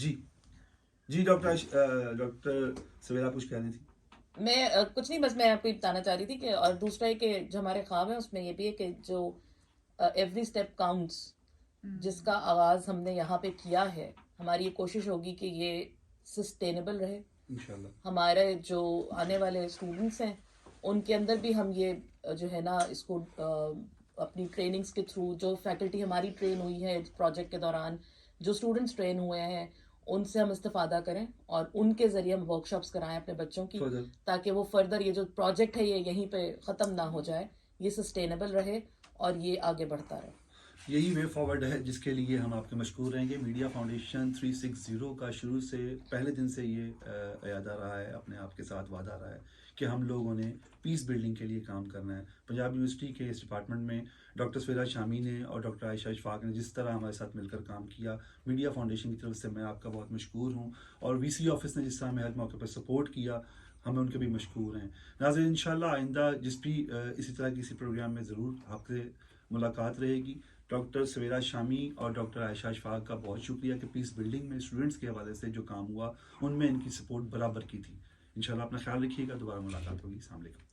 جی جی doctor سویرا کچھ کہہ رہی تھی. میں کچھ نہیں، بس میں آپ کو یہ بتانا چاہ رہی تھی کہ اور دوسرا ہے کہ جو ہمارے خواب ہیں اس میں یہ بھی ہے کہ جو ایوری اسٹیپ کاؤنٹس جس کا آغاز ہم نے یہاں پہ کیا ہے، ہماری یہ کوشش ہوگی کہ یہ سسٹینیبل رہے. انشاءاللہ ہمارے جو آنے والے اسٹوڈنٹس ہیں ان کے اندر بھی ہم یہ جو ہے نا اس کو اپنی ٹریننگز کے تھرو، جو فیکلٹی ہماری ٹرین ہوئی ہے پروجیکٹ کے دوران، جو اسٹوڈنٹس ٹرین ہوئے ہیں، ان سے ہم استفادہ کریں اور ان کے ذریعے ہم ورک شاپس کرائیں اپنے بچوں کی، فردر. تاکہ وہ فردر یہ جو پروجیکٹ ہے یہ یہیں پہ ختم نہ ہو جائے، یہ سسٹینیبل رہے اور یہ آگے بڑھتا رہے. یہی وے فارورڈ ہے جس کے لیے ہم آپ کے مشکور رہیں گے. میڈیا فاؤنڈیشن 360 کا شروع سے پہلے دن سے یہ ارادہ رہا ہے، اپنے آپ کے ساتھ وعدہ رہا ہے کہ ہم لوگوں نے پیس بلڈنگ کے لیے کام کرنا ہے. پنجاب یونیورسٹی کے اس ڈپارٹمنٹ میں ڈاکٹر سویرا شامی نے اور ڈاکٹر عائشہ اشفاق نے جس طرح ہمارے ساتھ مل کر کام کیا، میڈیا فاؤنڈیشن کی طرف سے میں آپ کا بہت مشکور ہوں. اور وی سی آفس نے جس طرح ہمیں ہر موقع پر سپورٹ کیا، ہم ان کے بھی مشکور ہیں. ناظرین انشاءاللہ آئندہ جس بھی اسی طرح کسی پروگرام میں ضرور آپ سے ملاقات رہے گی. ڈاکٹر سویرا شامی اور ڈاکٹر عائشہ اشفاق کا بہت شکریہ کہ پیس بلڈنگ میں اسٹوڈنٹس کے حوالے سے جو کام ہوا ان میں ان کی سپورٹ برابر کی تھی. انشاءاللہ اپنا خیال رکھیے گا، دوبارہ ملاقات ہوگی. السلام علیکم.